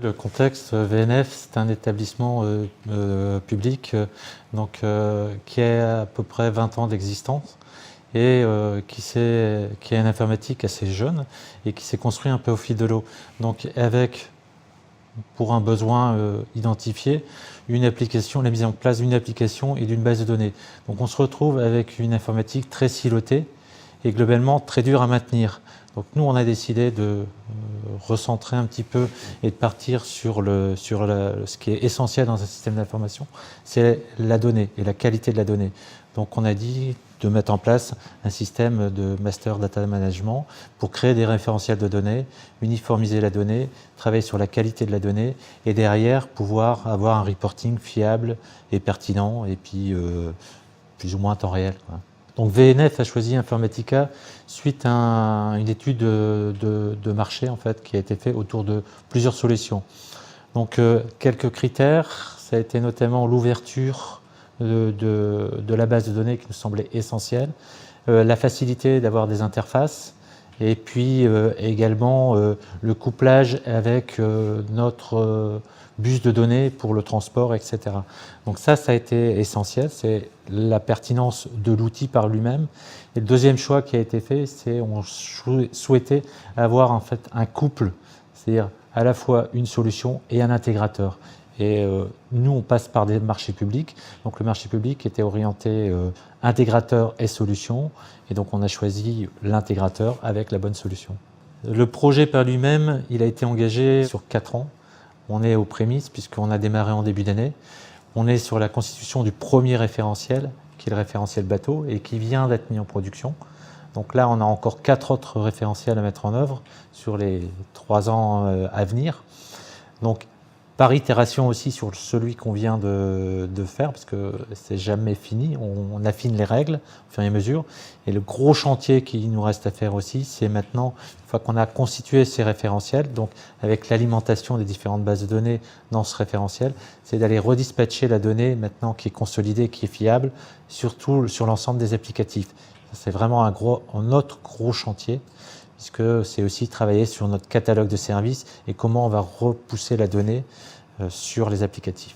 Le contexte, VNF, c'est un établissement public qui a à peu près 20 ans d'existence et qui a une informatique assez jeune et qui s'est construit un peu au fil de l'eau. Donc avec, pour un besoin identifié, une application, la mise en place d'une application et d'une base de données. Donc on se retrouve avec une informatique très silotée et globalement très dure à maintenir. Donc nous, on a décidé de recentrer un petit peu et de partir sur ce qui est essentiel dans un système d'information, c'est la donnée et la qualité de la donnée. Donc on a dit de mettre en place un système de master data management pour créer des référentiels de données, uniformiser la donnée, travailler sur la qualité de la donnée et derrière pouvoir avoir un reporting fiable et pertinent et puis plus ou moins en temps réel, quoi. Donc VNF a choisi Informatica suite à une étude de marché en fait, qui a été faite autour de plusieurs solutions. Donc quelques critères, ça a été notamment l'ouverture de la base de données qui nous semblait essentielle, la facilité d'avoir des interfaces et puis également le couplage avec notre bus de données pour le transport, etc. Donc ça a été essentiel, c'est la pertinence de l'outil par lui-même. Et le deuxième choix qui a été fait, c'est on souhaitait avoir en fait un couple, c'est-à-dire à la fois une solution et un intégrateur. Et nous, on passe par des marchés publics. Donc le marché public était orienté intégrateur et solution. Et donc on a choisi l'intégrateur avec la bonne solution. Le projet par lui-même, il a été engagé sur 4 ans. On est aux prémices puisqu'on a démarré en début d'année. On est sur la constitution du premier référentiel, qui est le référentiel bateau et qui vient d'être mis en production. Donc là, on a encore 4 autres référentiels à mettre en œuvre sur les 3 ans à venir. Donc, par itération aussi sur celui qu'on vient de faire, parce que c'est jamais fini, on affine les règles au fur et à mesure. Et le gros chantier qui nous reste à faire aussi, c'est maintenant, une fois qu'on a constitué ces référentiels, donc avec l'alimentation des différentes bases de données dans ce référentiel, c'est d'aller redispatcher la donnée maintenant qui est consolidée, qui est fiable, surtout sur l'ensemble des applicatifs. C'est vraiment un autre gros chantier, puisque c'est aussi travailler sur notre catalogue de services et comment on va repousser la donnée sur les applicatifs.